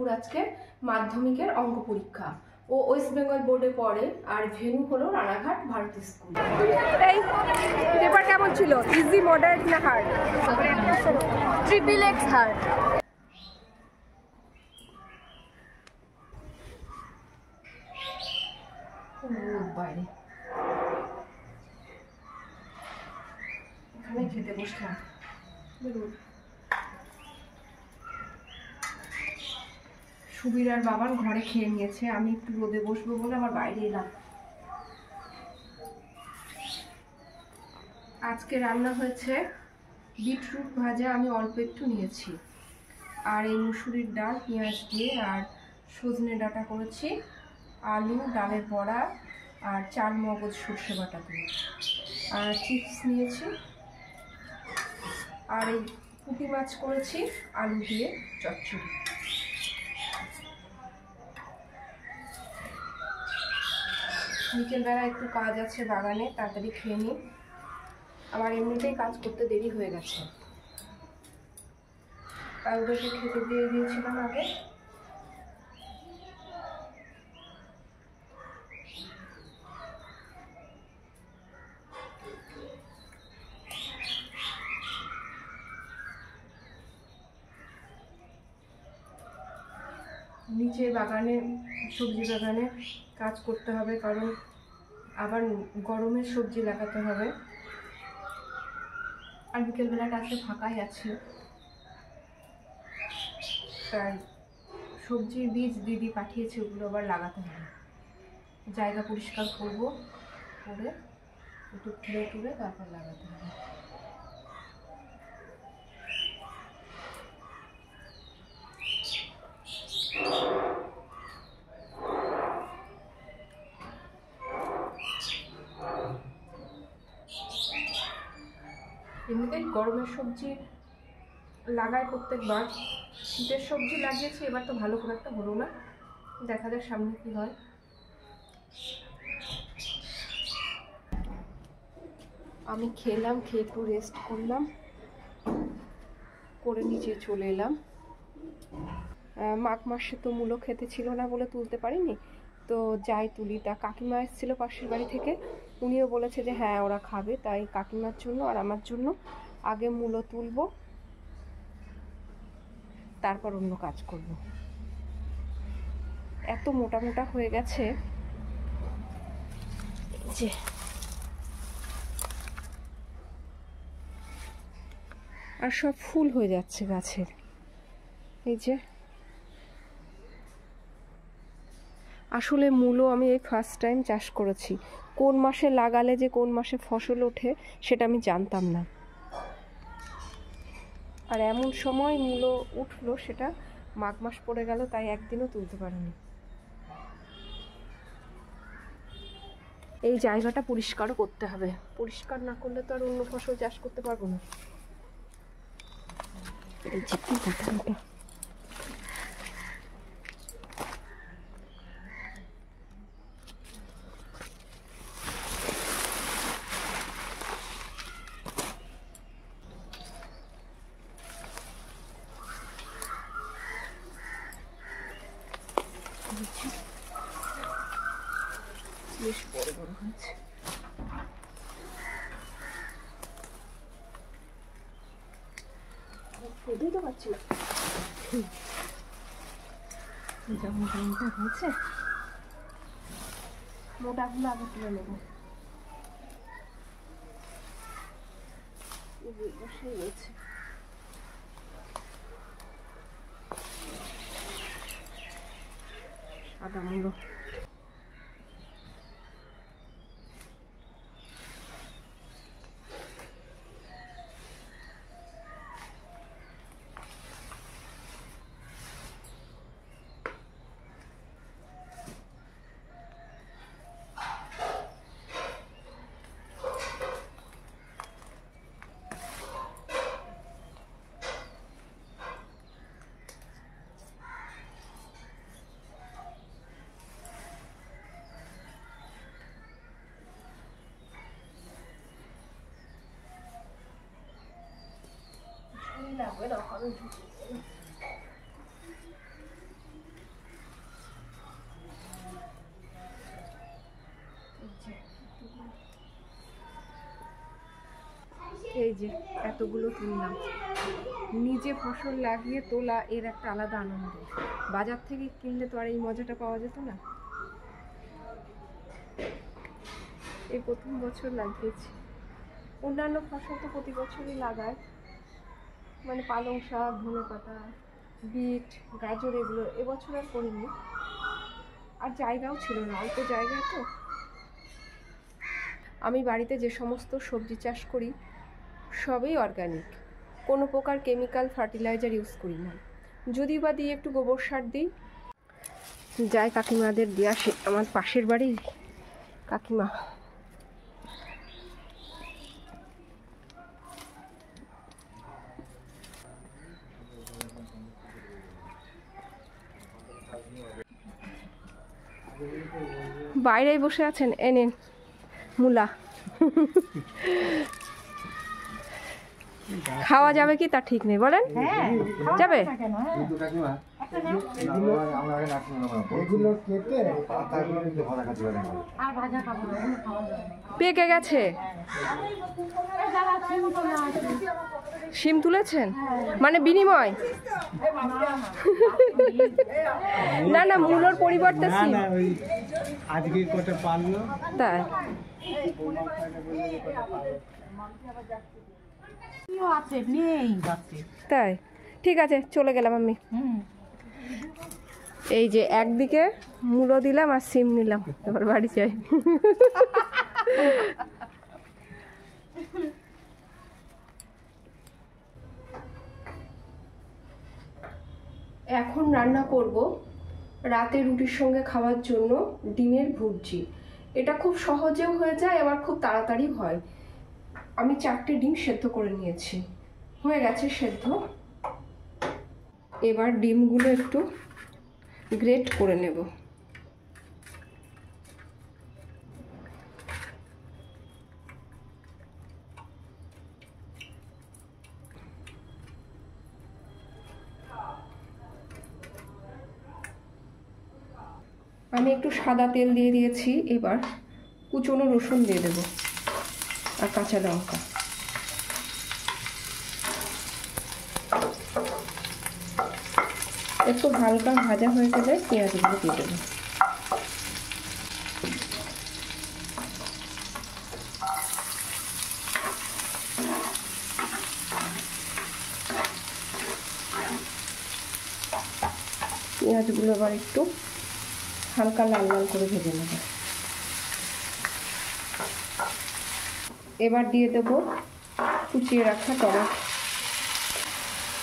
ভেনুর আজকে মাধ্যমিকের অঙ্ক পরীক্ষা। ও ওয়েস্ট বেঙ্গল বোর্ডে পড়ে, আর ভেনু হলো রানাঘাট ভারতী স্কুল। এই পেপার কেমন ছিল? ইজি, মডারেট না হার্ড? Triple x hard. বাইরে এখানে খেতে বসলাম। সুবীর আর বাবার ঘরে খেয়ে নিয়েছে, আমি একটু রোদে বসবো বলে আবার বাইরে এলাম। আজকে রান্না হয়েছে বিটরুট ভাজা, আমি অল্প একটু নিয়েছি, আর এই মুসুরির ডাল পেঁয়াজ দিয়ে, আর সজনে ডাঁটা করেছি, আলু, ডালের বড়া, আর চাল মগজ সর্ষে বাটা দিয়ে, আর চিপস নিয়েছি, আর এই পুঁটি মাছ করেছি আলু দিয়ে চচ্চড়ি। বিকেলবেলা একটু কাজ আছে বাগানে, তাড়াতাড়ি খেয়ে নিই। আমার এমনিতেই কাজ করতে দেরি হয়ে গেছে, তাই ওদেরকে খেতে দিয়ে দিয়েছিলাম আগে। নিচে বাগানে, সবজি বাগানে কাজ করতে হবে, কারণ আবার গরমের সবজি লাগাতে হবে। আর বিকেলবেলাটা আজকে ফাঁকাই আছে, তাই সবজির বীজ দিদি পাঠিয়েছে, ওগুলো আবার লাগাতে হবে। জায়গা পরিষ্কার করব, করে একটু তুলে তুলে তারপর লাগাতে হবে। এমনিতেই গরমের সবজি লাগায় প্রত্যেকবার, শীতের সবজি লাগিয়েছি, এবার তো ভালো করে একটা হলো না, দেখা যাক সামনে কি হয়। আমি খেলাম, খেয়ে একটু রেস্ট করলাম, করে নিচে চলে এলাম। মাঘ মাসে তো মূলো খেতে ছিল না বলে তুলতে পারিনি, তো যাই তুলি। তা কাকিমা এসেছিলো পাশের বাড়ি থেকে, উনিও বলেছে যে হ্যাঁ ওরা খাবে, তাই কাকিমার জন্য আর আমার জন্য আগে মূলো তুলবো, তারপর অন্য কাজ করব। এত মোটা মোটা হয়ে গেছে যে, আর সব ফুল হয়ে যাচ্ছে গাছের। এই যে আসলে মূলো আমি এই ফার্স্ট টাইম চাষ করেছি, কোন মাসে লাগালে যে কোন মাসে ফসল ওঠে সেটা আমি জানতাম না, আর এমন সময় মূলো উঠলো সেটা মাঘ মাস পড়ে গেল, তাই একদিনও তুলতে পারিনি। এই জায়গাটা পরিষ্কারও করতে হবে, পরিষ্কার না করলে তো আর অন্য ফসল চাষ করতে পারবো না। এই যে কি মোটা মোটা, বেশ বড় বড় হয়েছে। বুঝতেই তো পারছি না যেমন যেমনটা হয়েছে, মোটাগুলো আগে তুলে নেবো। বসেই রয়েছে, সাদা মূলো। লাগবে না, কারণ এই যে এতগুলো তুললাম। নিজে ফসল লাগিয়ে তোলা এর একটা আলাদা আনন্দ। বাজার থেকে কিনলে তো আর এই মজাটা পাওয়া যেত না। এই প্রথম বছর লাগিয়েছি। অন্যান্য ফসল তো প্রতি বছরই লাগায়, মানে পালং শাক, ধনেপাতা, বিট, গাজর, এগুলো এবছর আর করিনি। আর জায়গাও ছিল না, অল্প জায়গায় তো। আমি বাড়িতে যে সমস্ত সবজি চাষ করি সবই অর্গানিক, কোনো প্রকার কেমিক্যাল ফার্টিলাইজার ইউজ করি না। যদি বা দিই একটু গোবর সার দিই। যাই কাকিমাদের দিয়ে আসে, আমার পাশের বাড়ির কাকিমা। বাইরেই বসে আছেন, এনেন মূলা। খাওয়া যাবে কি তা ঠিক নেই, বলেন? যাবে? পেকে গেছে। শিম তুলেছেন মানে বিনিময়? না না, মূলোর পরিবর্তে শিম। আজকে কত পারলো তাই? তাই, ঠিক আছে, চলে গেলাম আমি। এই যে একদিকে মূলো দিলাম আর সিম নিলাম, এবার বাড়ি চাই। এখন রান্না করব রাতে রুটির সঙ্গে খাওয়ার জন্য ডিমের ভুর্জি। এটা খুব সহজেও হয়ে যায়, আবার খুব তাড়াতাড়ি হয়। আমি 4টে ডিম সেদ্ধ করে নিয়েছি, হয়ে গেছে সেদ্ধ। এবার ডিমগুলো একটু গ্রেট করে নেব। আমি একটু সাদা তেল দিয়ে দিয়েছি। এবার কুচনো রসুন দিয়ে দেবো আর কাঁচা লঙ্কা। একটু হালকা ভাজা হয়ে গেলে পেঁয়াজগুলো দিয়ে দেবো। পেঁয়াজগুলো আবার একটু হালকা লাল লাল করে ভেজে নেব। এবার দিয়ে দেবো কুচিয়ে রাখা টমেটো,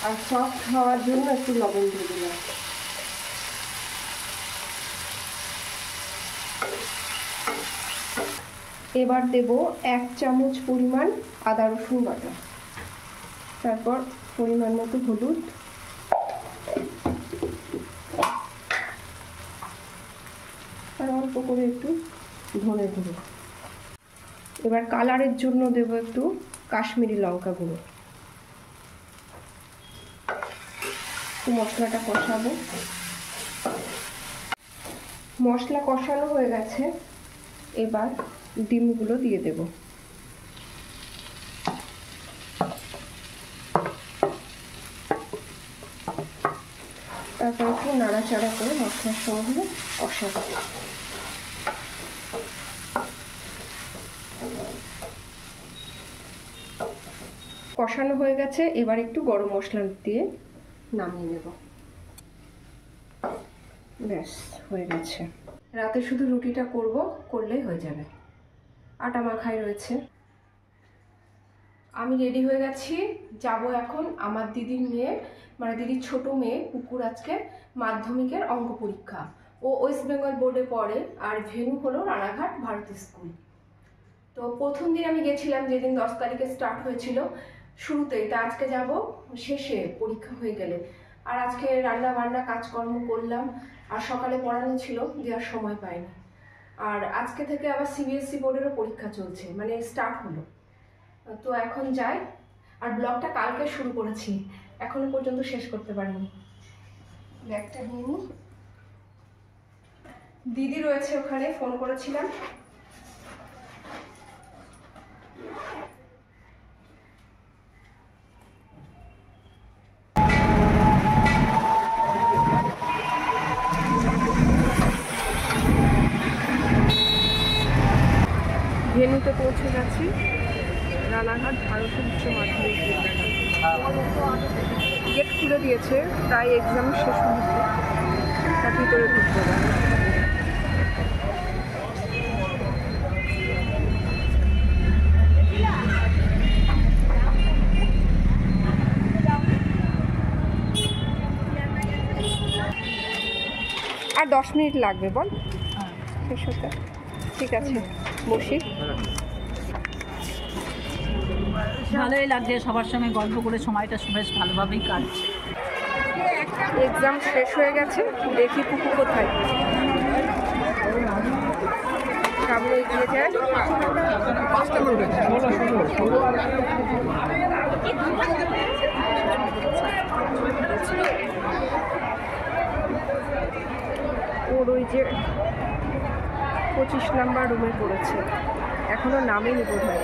আর সফট হওয়ার জন্য একটু লবণ দিয়ে দিলাম। এবার দেব 1 চামচ পরিমাণ আদা রসুন বাটা, তারপর পরিমাণ মতো হলুদ, আর অল্প করে একটু ধনে গুঁড়ো। এবার কালারের জন্য দেব একটু কাশ্মীরি লঙ্কা গুঁড়ো। মশলাটা কষাবো। মশলা কষানো হয়ে গেছে, এবার ডিমগুলো দিয়ে দেব। তারপর একটু নাড়াচাড়া করে মশলার সঙ্গে কষাবো। কষানো হয়ে গেছে, এবার একটু গরম মশলা দিয়ে নামিয়ে নেব। ব্যাস হয়ে গেছে। রাতে শুধু রুটিটা করলেই হয়ে যাবে। আটা মাখাই রয়েছে। আমি রেডি হয়ে গেছি, যাব এখন আমার দিদির মেয়ে, মানে দিদির ছোট মেয়ে পুকুর আজকে মাধ্যমিকের অঙ্ক পরীক্ষা। ও ওয়েস্ট বেঙ্গল বোর্ডে পড়ে, আর ভেন্যু হলো রানাঘাট ভারতী স্কুল। তো প্রথম দিন আমি গেছিলাম, যেদিন 10 তারিখে স্টার্ট হয়েছিল শুরুতেই, তা আজকে যাব শেষে পরীক্ষা হয়ে গেলে। আর আজকে রান্না বান্না কাজকর্ম করলাম, আর সকালে পড়ানো ছিল, দেওয়ার সময় পাইনি। আর আজকে থেকে আবার সিবিএসসি বোর্ডেরও পরীক্ষা চলছে, মানে স্টার্ট হলো। তো এখন যাই। আর ব্লগটা কালকে শুরু করেছি, এখনো পর্যন্ত শেষ করতে পারিনি। ব্যাগটা নিয়ে নিই। দিদি রয়েছে ওখানে, ফোন করেছিলাম। ভারতের উচ্চ মাধ্যমিক গেট খুলে দিয়েছে, প্রায় এক্সাম শেষ মুহূর্তে, তার ভিতরে ঢুকতে পারে। আর 10 মিনিট লাগবে বল শেষ হতে। ঠিক আছে, বসি। ভালোই লাগছে, সবার সঙ্গে গল্প করে সময়টা বেশ ভালোভাবেই কাটছে। এক্সাম শেষ হয়ে গেছে, দেখি পুকু কোথায়। সামনে এগিয়ে যায়। ওর ওই যে 25 নাম্বার রুমে পড়েছে, এখনো নামেনি বোধ হয়।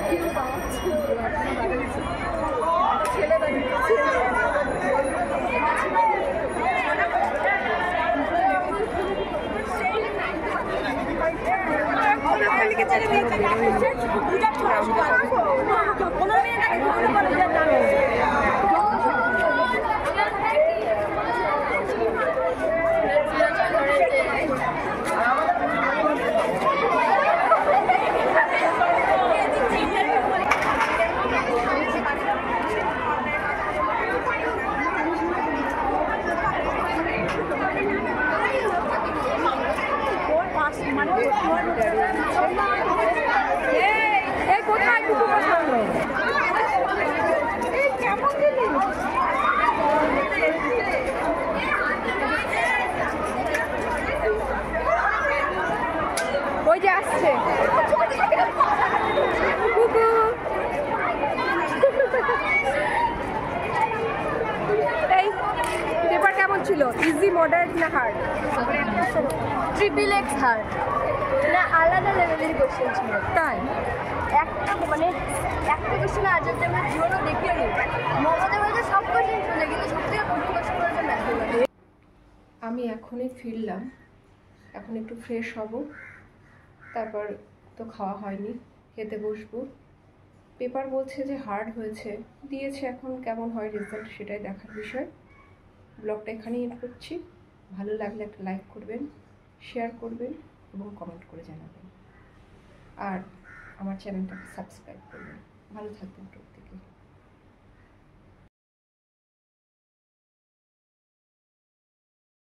কোথায় কুকুর বসানো? ওই যে আসছে কুকুর। এই পেপার কেমন ছিল? ইজি, মডারেট না হার্ড? ট্রিপল এক্স হার্ড, না আলাদা লেভেলের কোশ্চেন ছিল। তাই? একটা কোশ্চেন আজ অব্দি আমরা জীবনও দেখিও নি। মজাতে মজাতে সব কোশ্চেন শুনে, কিন্তু সবথেকে কঠিন কোশ্চেন বলতে ম্যাথমেটিক্স। আমি এখনই ফিরলাম, এখন একটু ফ্রেশ হব, তারপর তো খাওয়া হয়নি, খেতে বসবো। পেপার বলছে যে হার্ড হয়েছে, দিয়েছে, এখন কেমন হয় রেজাল্ট সেটাই দেখার বিষয়। ব্লগটা এখানেই এন্ড করছি। ভালো লাগলে একটা লাইক করবেন, শেয়ার করবেন এবং কমেন্ট করে জানাবেন, আর আমার চ্যানেলটাকে সাবস্ক্রাইব করবেন। ভালো থাকবেন প্রত্যেকে।